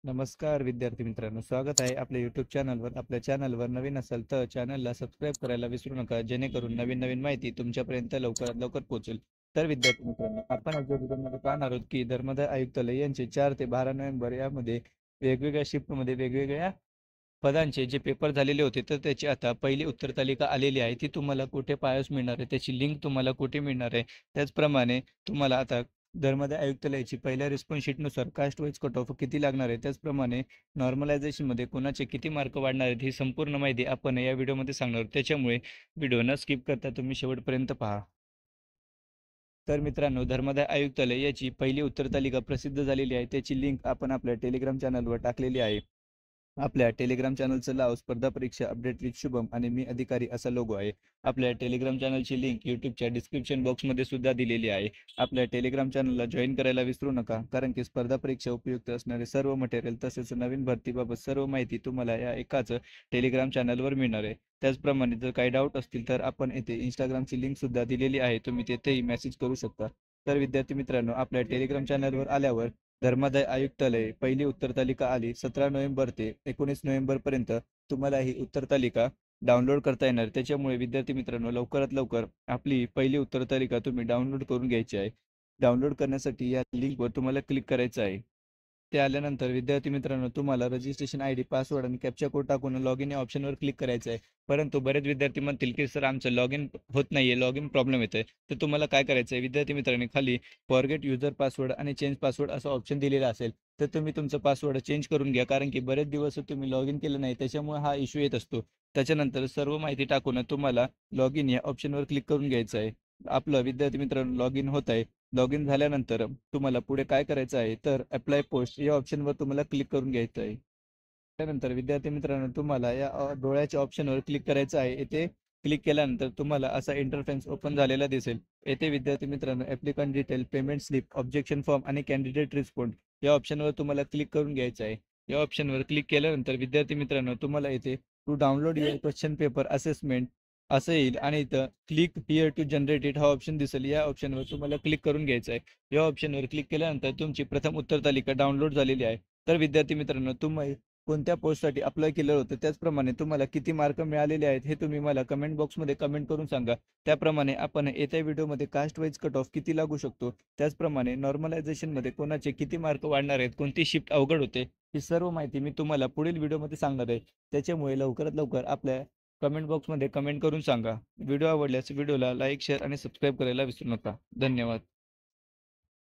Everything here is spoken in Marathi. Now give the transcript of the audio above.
नमस्कार विद्यार्थी मित्रांनो, स्वागत आहे आपल्या यूट्यूब चॅनलवर. आपल्या चॅनलवर नवीन असाल तर चॅनलला सबस्क्राईब करायला विसरू नका, जेणेकरून नवीन नवीन माहिती तुमच्यापर्यंत लवकरात लवकर पोहोचेल. तर विद्यार्थी मित्रांनो, आपण आज या व्हिडिओमध्ये पाहणार आहोत की धर्मादाय आयुक्तालय यांचे 4 ते 12 नोव्हेंबर यामध्ये वेगवेगळ्या शिफ्टमध्ये वेगवेगळ्या पदांचे जे पेपर झालेले होते, तर त्याची आता पहिली उत्तर तालिका आलेली आहे. ती तुम्हाला कुठे पाहायला मिळणार आहे, त्याची लिंक तुम्हाला कुठे मिळणार आहे. त्याचप्रमाणे तुम्हाला आता धर्मादाय आयुक्तालयाची पहिल्या रिस्पॉन्स शीटनुसार कास्ट वाईज कट ऑफ किती लागणार आहे, त्याचप्रमाणे नॉर्मलायझेशनमध्ये कोणाचे किती मार्क वाढणार आहेत, ही संपूर्ण माहिती आपण या व्हिडिओमध्ये सांगणार आहोत. त्याच्यामुळे व्हिडिओ न स्किप करता तुम्ही शेवटपर्यंत पहा. तर मित्रांनो, धर्मादाय आयुक्तालय याची पहिली उत्तर तालिका प्रसिद्ध झालेली आहे. त्याची लिंक आपण आपल्या टेलिग्राम चॅनलवर टाकलेली आहे. आपल्या टेलिग्राम चॅनलचं नाव स्पर्धा परीक्षा अपडेट विथ शुभम आणि मी अधिकारी असा लोगो आहे. आपल्या टेलिग्राम चॅनलची लिंक यूट्यूबच्या डिस्क्रिप्शन बॉक्समध्ये सुद्धा दिलेली आहे. आपल्या टेलिग्राम चॅनलला जॉईन करायला विसरू नका, कारण की स्पर्धा परीक्षा उपयुक्त असणारे सर्व मटेरियल तसेच नवीन भरतीबाबत सर्व माहिती तुम्हाला या एकाच टेलिग्राम चॅनलवर मिळणार आहे. त्याचप्रमाणे जर काही डाऊट असतील तर आपण येथे इंस्टाग्रामची लिंक सुद्धा दिलेली आहे, तुम्ही तेथेही मेसेज करू शकता. तर विद्यार्थी मित्रांनो, आपल्या टेलिग्राम चॅनलवर आल्यावर धर्मादाय आयुक्तालय पहिली उत्तर तालिका आली. 17 नोव्हेंबर ते 19 नोव्हेंबर पर्यंत तुम्हाला ही उत्तर तालिका डाउनलोड करता येणार. त्याच्यामुळे विद्यार्थी मित्रांनो, लवकरात लवकर आपली पहिली उत्तर तालिका तुम्ही डाउनलोड करून घ्यायची आहे. डाउनलोड करण्यासाठी या लिंकवर तुम्हाला क्लिक करायचं आहे. ते आल्यानंतर विद्यार्थी मित्रांनो, तुम्हाला रजिस्ट्रेशन ID, पासवर्ड आणि कॅप्चा कोड टाकून लॉग इन या ऑप्शनवर क्लिक करायचं आहे. परंतु बरेच विद्यार्थी म्हणतील की सर, आमचं लॉग इन होत नाहीये, लॉग इन प्रॉब्लेम येतोय. तर तुम्हाला काय करायचं आहे विद्यार्थी मित्रांनो, खाली फॉरगेट युजर पासवर्ड आणि चेंज पासवर्ड असा ऑप्शन दिलेला असेल, तर तुम्ही तुमचं पासवर्ड चेंज करून घ्या, कारण की बरेच दिवस तुम्ही लॉग इन केलं नाही, त्याच्यामुळे हा इश्यू येत असतो. त्याच्यानंतर सर्व माहिती टाकून तुम्हाला लॉग इन या ऑप्शनवर क्लिक करून घ्यायचं आहे. आपलं विद्यार्थी मित्रांनो लॉग इन होत आहे. लॉग इन झाल्यानंतर तुम्हाला पुढे काय करायचं आहे, तर अप्लाय पोस्ट या ऑप्शनवर तुम्हाला क्लिक करून घ्यायचं आहे. त्यानंतर विद्यार्थी मित्रांनो, तुम्हाला या डोळ्याच्या ऑप्शनवर क्लिक करायचं आहे. येथे क्लिक केल्यानंतर तुम्हाला असा इंटरफेस ओपन झालेला दिसेल. येथे विद्यार्थी मित्रांनो, applicant detail, payment slip, objection form आणि कॅन्डिडेट रिस्पॉन्ड या ऑप्शनवर तुम्हाला क्लिक करून घ्यायचं आहे. या ऑप्शनवर क्लिक केल्यानंतर विद्यार्थी मित्रांनो, तुम्हाला येथे to download your question paper assessment असं येईल आणि इथं click here to generate it हा ऑप्शन दिसेल. या ऑप्शनवर तुम्हाला क्लिक करून घ्यायचं आहे. या ऑप्शनवर क्लिक केल्यानंतर तुमची प्रथम उत्तर तालिका डाउनलोड झालेली आहे. तर विद्यार्थी मित्रांनो, तुम्ही कोणत्या पोस्टसाठी अप्लाय केलं होतं, त्याचप्रमाणे तुम्हाला किती मार्क मिळालेले आहेत हे तुम्ही मला कमेंट बॉक्समध्ये कमेंट करून सांगा. त्याप्रमाणे आपण येत्या व्हिडिओमध्ये कास्ट वाईज कट ऑफ किती लागू शकतो, त्याचप्रमाणे नॉर्मलायझेशनमध्ये कोणाचे किती मार्क वाढणार आहेत, कोणती शिफ्ट अवघड होते, ही सर्व माहिती मी तुम्हाला पुढील व्हिडिओमध्ये सांगणार आहे. त्याच्यामुळे लवकरात लवकर आपल्या कमेंट बॉक्समध्ये कमेंट करून सांगा. व्हिडिओ आवडल्यास व्हिडिओला लाईक, शेअर आणि सबस्क्राईब करायला विसरू नका. धन्यवाद.